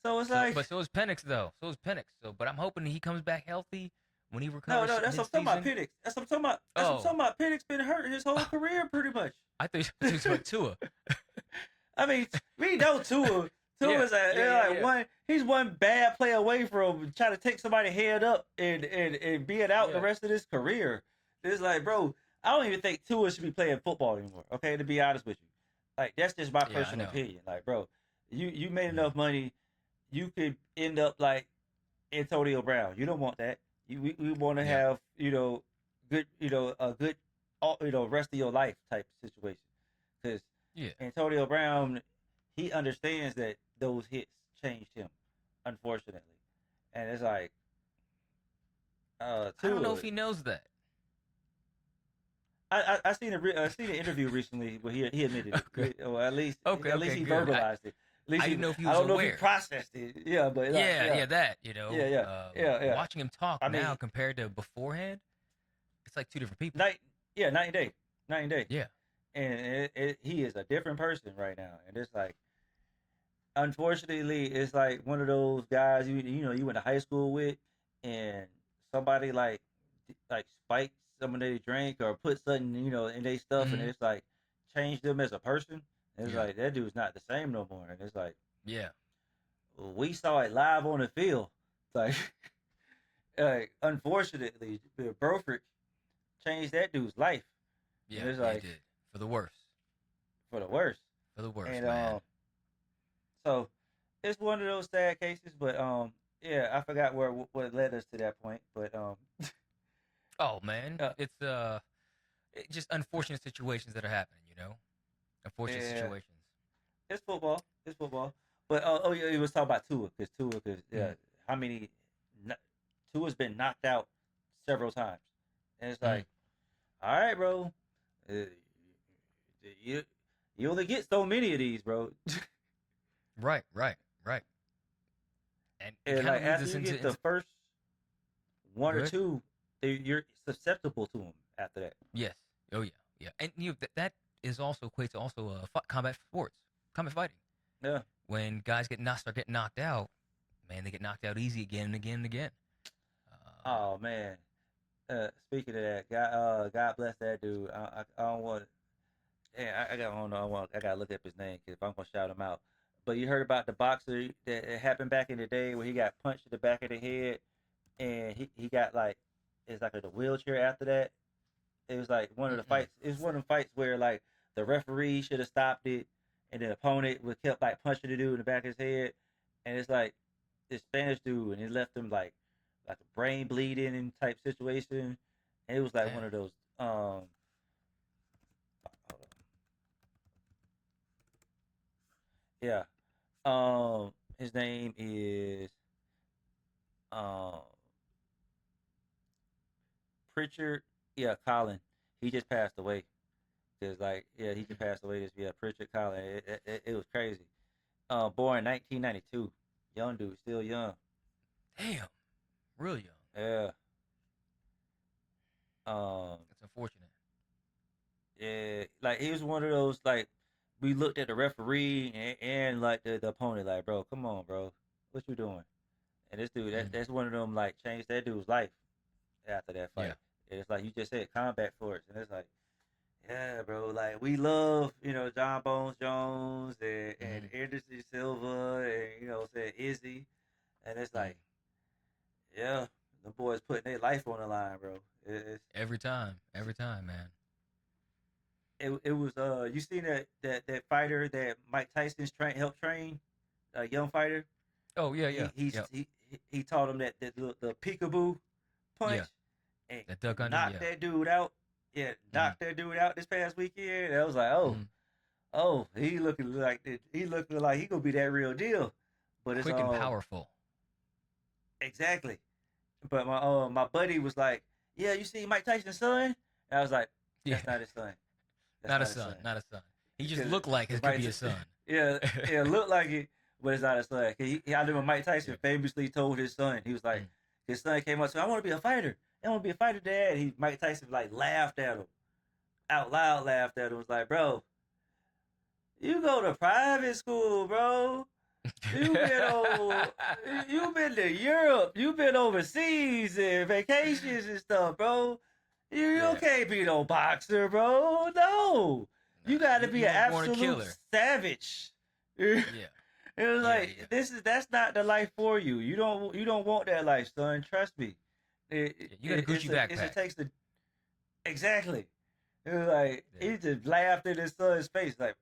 So it's but so is Penix though. But I'm hoping he comes back healthy when he recovers. No, that's what I'm talking about. Penix. That's what I'm talking about. Penix been hurt his whole career pretty much. I thought you were talking about Tua. I mean, we know Tua. Tua's one. He's one bad play away from trying to take somebody's head up and being out the rest of his career. It's like, bro, I don't even think Tua should be playing football anymore. Okay, to be honest with you, like that's just my personal opinion. Like, bro, you made enough money, you could end up like Antonio Brown. You don't want that. We want to have good a good rest of your life type situation. Because Antonio Brown, he understands that those hits changed him, unfortunately, and it's like I don't know if he knows that. I seen an interview recently where he admitted it. Okay. Or at least he good. verbalized it. At least I didn't know if he was I don't know aware. if he processed it. Yeah, but that watching him talk now compared to beforehand, it's like two different people. Night and day. Yeah, and he is a different person right now, and it's like, unfortunately, it's like one of those guys you went to high school with, and somebody like spiked some of their drink or put something in their stuff, and it's like changed them as a person. And it's like that dude's not the same no more, and it's like, we saw it live on the field. Like, unfortunately, Burford changed that dude's life. Yeah, And it's they like did for the worst. for the worst. For the worst, And man. so it's one of those sad cases. But yeah, I forgot what led us to that point. But Oh man, uh, it's just unfortunate situations that are happening. Unfortunate yeah, situations. it's football. It's football. But yeah, he was talking about Tua because yeah, how many Tua's been knocked out several times, and it's like, all right, bro, uh, you you only get so many of these, bro. Right. And it And kind like of leads after us you get the into first one go or ahead. two, you're susceptible to them after that. Yes. Oh yeah. And that is also equates to also combat sports, combat fighting. Yeah. When guys start getting knocked out, man, they get knocked out easy again and again and again. Oh man. Speaking of that, God bless that dude. I don't want. Yeah, I don't know. I gotta look up his name because if I'm gonna shout him out. But you heard about the boxer that it happened back in the day where he got punched in the back of the head, and he got like it's like in a wheelchair after that. It was like one of the fights. It was one of the fights where like the referee should have stopped it, and the opponent was kept like punching the dude in the back of his head, and it's like this Spanish dude, and it left him like a brain bleeding and type situation. And it was like Damn. one of those yeah. His name is um Pritchard. Yeah, Colin. He just passed away. Just like yeah, he just passed away. This yeah, Pritchard Colin. It was crazy. Born 1992. Young dude, still young. Damn, real young. Yeah. That's unfortunate. Yeah, like he was one of those like we looked at the referee and like the opponent like, bro, come on, bro, what you doing? And this dude, that's one of them like changed that dude's life after that fight. Yeah. And it's like you just said, combat sports, and it's like, yeah, bro, like we love John Bones Jones and Anderson Silva and said Izzy, and it's like, yeah, the boys putting their life on the line, bro. It's Every time, man. it was you seen that fighter that Mike Tyson's helped train, a young fighter. Oh yeah. He taught him that the peekaboo punch and That duck under, knocked that dude out. Yeah, knocked that dude out this past weekend. I was like, oh, he looking like he gonna be that real deal. But Quick it's and powerful. Exactly. But my buddy was like, yeah, you see Mike Tyson's son? And I was like, that's not his son. That's Not a son. He just looked like it could be his son. Yeah, looked like it, but it's not his son. I remember Mike Tyson famously told his son, he was like, his son came up to him, I want to be a fighter. I want to be a fighter, Dad. Mike Tyson like laughed at him, out loud laughed at him. Was like, bro, you go to private school, bro. You've been to Europe. You've been overseas and vacations and stuff, bro. You can't be no boxer, bro. No. You got to be an absolute savage. Yeah. It was like that's not the life for you. You don't want that life, son. Trust me. You got a Gucci backpack. It takes the exactly. It was like he just laughed in his son's face, like,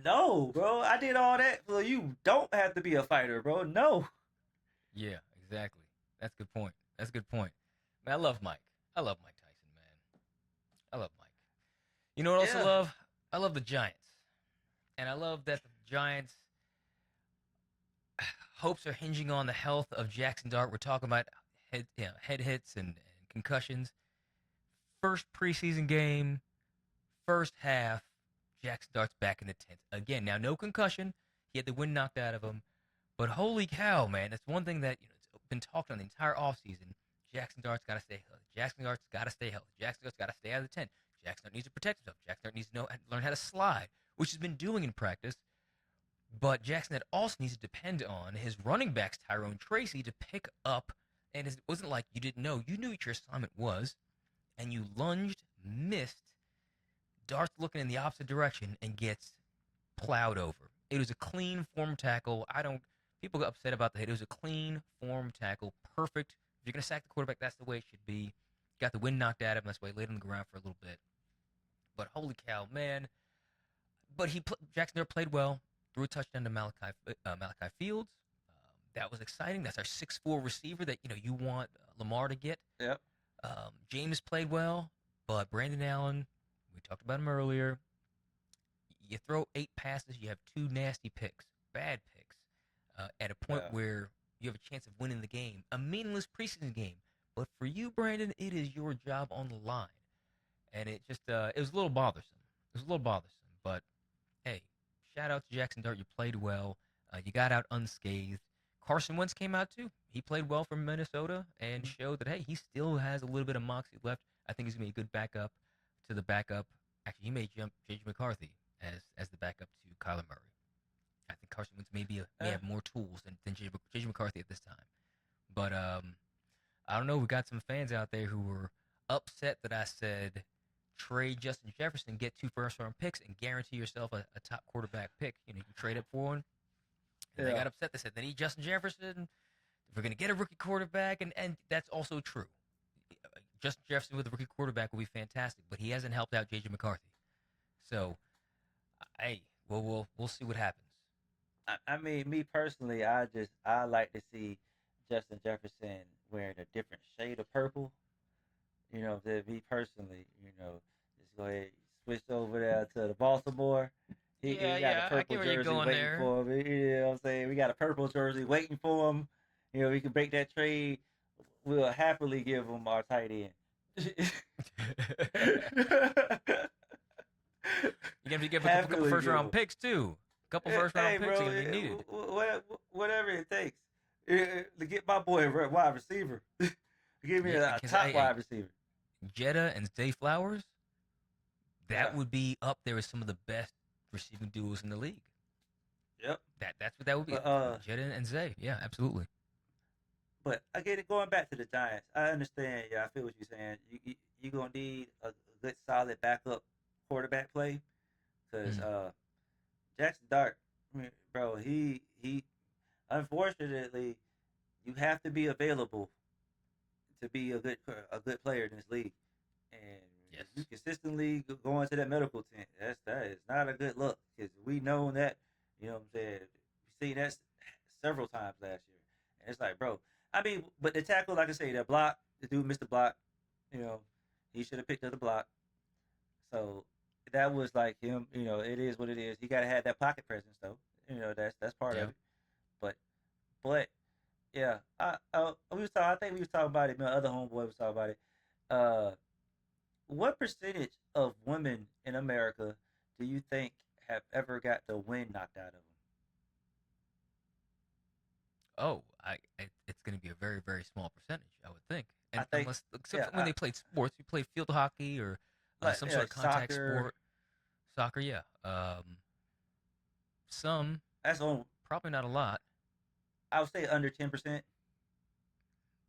no, bro. I did all that for you. Don't have to be a fighter, bro. No. Yeah, exactly. That's a good point. Man, I love Mike. I love Mike Tyson, man. I love Mike. You know what else I love? I love the Giants. And I love that the Giants' hopes are hinging on the health of Jaxson Dart. We're talking about head hits and concussions. First preseason game, first half, Jaxson Dart's back in the tent. Again, now no concussion. He had the wind knocked out of him. But holy cow, man, that's one thing that it's been talked on the entire offseason. Jaxson Dart's got to stay healthy. Jaxson Dart's got to stay healthy. Jaxson Dart's got to stay out of the tent. Jaxson Dart needs to protect himself. Jaxson Dart needs to learn how to slide, which he's been doing in practice. But Jaxson Dart also needs to depend on his running backs, Tyrone Tracy, to pick up. And it wasn't like you didn't know. You knew what your assignment was, and you lunged, missed. Dart's looking in the opposite direction and gets plowed over. It was a clean form tackle. people got upset about the hit. It was a clean form tackle, perfect. If you're gonna sack the quarterback, that's the way it should be. Got the wind knocked out of him. That's why he laid on the ground for a little bit. But holy cow, man! But Jackson Dart played well. Threw a touchdown to Malachi Fields. That was exciting. That's our 6'4" receiver that you want Lamar to get. Yep. James played well, but Brandon Allen, we talked about him earlier. You throw 8 passes, you have 2 nasty picks, bad picks, at a point where you have a chance of winning the game, a meaningless preseason game. But for you, Brandon, it is your job on the line, and it just it was a little bothersome. But hey, shout out to Jackson Dart. You played well. You got out unscathed. Carson Wentz came out too. He played well for Minnesota and showed that, hey, he still has a little bit of moxie left. I think he's going to be a good backup to the backup. Actually, he may jump J.J. McCarthy as the backup to Kyler Murray. I think Carson Wentz may have more tools than J.J. McCarthy at this time. But I don't know. We got some fans out there who were upset that I said trade Justin Jefferson, get 2 first-round picks, and guarantee yourself a top quarterback pick. You can trade up for one. And they got upset. They said they need Justin Jefferson. We're going to get a rookie quarterback, and that's also true. Justin Jefferson with a rookie quarterback will be fantastic, but he hasn't helped out J.J. McCarthy. So, hey, we'll see what happens. I mean, me personally, I like to see Justin Jefferson wearing a different shade of purple. Me personally, just go ahead, switch over there to the Baltimore. He got a purple jersey waiting for him. You know what I'm saying? We got a purple jersey waiting for him. We can break that trade. We'll happily give him our tight end. You're going to give a couple first-round picks, too. A couple first-round picks are going to be needed. Whatever it takes. To get my boy a wide receiver. Give me a top wide receiver. Jetta and Zay Flowers, that would be up there with some of the best receiving duos in the league. Yep. That's what that would be. Jetta and Zay. Yeah, absolutely. But again, going back to the Giants, I understand. Yeah, I feel what you're saying. You're going to need a good, solid backup quarterback play because Jackson Dart, bro, he unfortunately, you have to be available to be a good player in this league. And you consistently go into that medical tent. That is not a good look because we know that, you know what I'm saying? We've seen that several times last year. And it's like, bro, I mean, but the tackle, like I say, that block, the dude missed the block. He should have picked up the block. So that was like him, it is what it is. He got to have that pocket presence, though. That's part of it. But yeah, I think we was talking about it. My other homeboy was talking about it. What percentage of women in America do you think have ever got the wind knocked out of them? Oh, it's going to be a very, very small percentage, I would think. And I think, except when they played sports, you play field hockey or some sort of contact sport. Soccer, yeah. Some. That's on. Probably not a lot. I would say under 10%.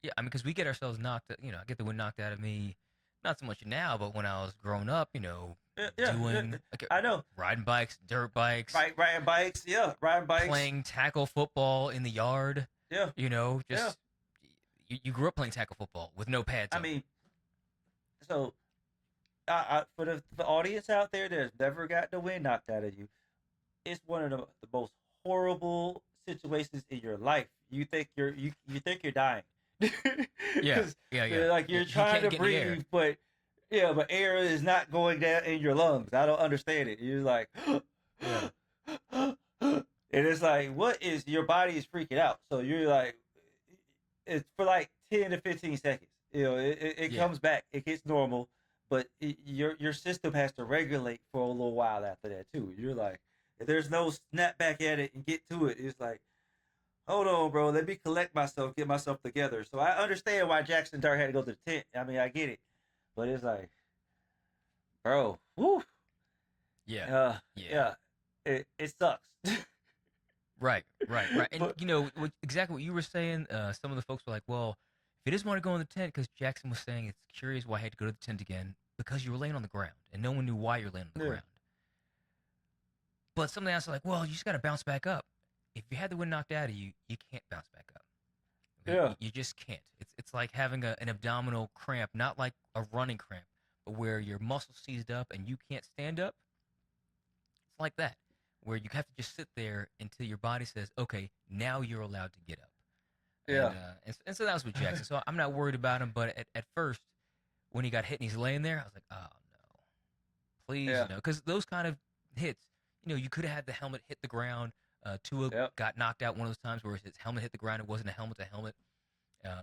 Yeah, I mean, because we get ourselves knocked. I get the wind knocked out of me. Not so much now, but when I was growing up, doing I know riding bikes, dirt bikes, riding bikes, riding bikes, playing tackle football in the yard. Yeah, you grew up playing tackle football with no pads. I mean, so for the audience out there that's never got the wind knocked out of you, it's one of the most horrible situations in your life. You think you're dying. Yeah. Like you're trying to breathe, but air is not going down in your lungs. I don't understand it. You're like, and it's like, what is your body is freaking out? So you're like, it's for like 10 to 15 seconds. It comes back. It gets normal, but your system has to regulate for a little while after that too. You're like, if there's no snap back at it and get to it, it's like, hold on, bro. Let me collect myself, get myself together. So I understand why Jackson Dart had to go to the tent. I mean, I get it. But it's like, bro, whoo. Yeah. It sucks. Right. And, exactly what you were saying, some of the folks were like, well, if he doesn't want to go in the tent, because Jackson was saying it's curious why he had to go to the tent again, because you were laying on the ground, and no one knew why you're laying on the ground. But something else like, well, you just got to bounce back up. if you had the wind knocked out of you, you can't bounce back up. Yeah. You just can't. It's like having an abdominal cramp, not like a running cramp, but where your muscles seized up and you can't stand up. It's like that, where you have to just sit there until your body says, okay, now you're allowed to get up. Yeah. And so that was with Jaxson. So I'm not worried about him, but at first, when he got hit and he's laying there, I was like, oh, no. Please, because those kind of hits, you could have had the helmet hit the ground. Tua got knocked out one of those times where his helmet hit the ground. It wasn't a helmet to helmet,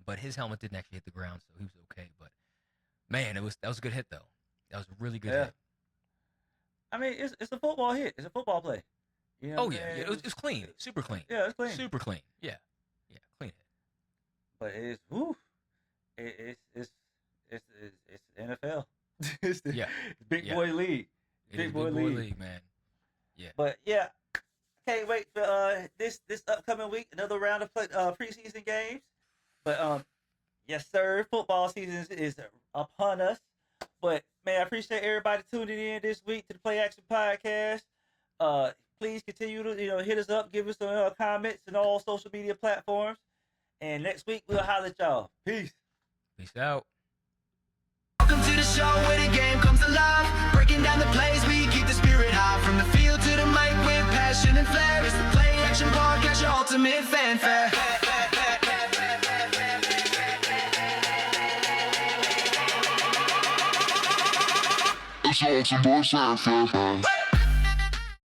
but his helmet didn't actually hit the ground, so he was okay. But man, that was a good hit though. That was a really good hit. I mean, it's a football hit. It's a football play. You know It was clean, super clean. Yeah, it's clean, super clean. Yeah, clean hit. But it's NFL. It's big boy league. Big boy league, man. Yeah. But yeah. Can't wait for this upcoming week, another round of preseason games. But yes, sir, football season is upon us. But man, I appreciate everybody tuning in this week to the PlayAction Podcast. Please continue to hit us up, give us some comments on all social media platforms. And next week we'll holler at y'all. Peace. Peace out. Welcome to the show where the game comes alive. Breaking down the plays, we keep the spirit high. From the field to the mic with passion and flair. It's the PlayAction Podcast, your ultimate fanfare. It's all some more fanfare.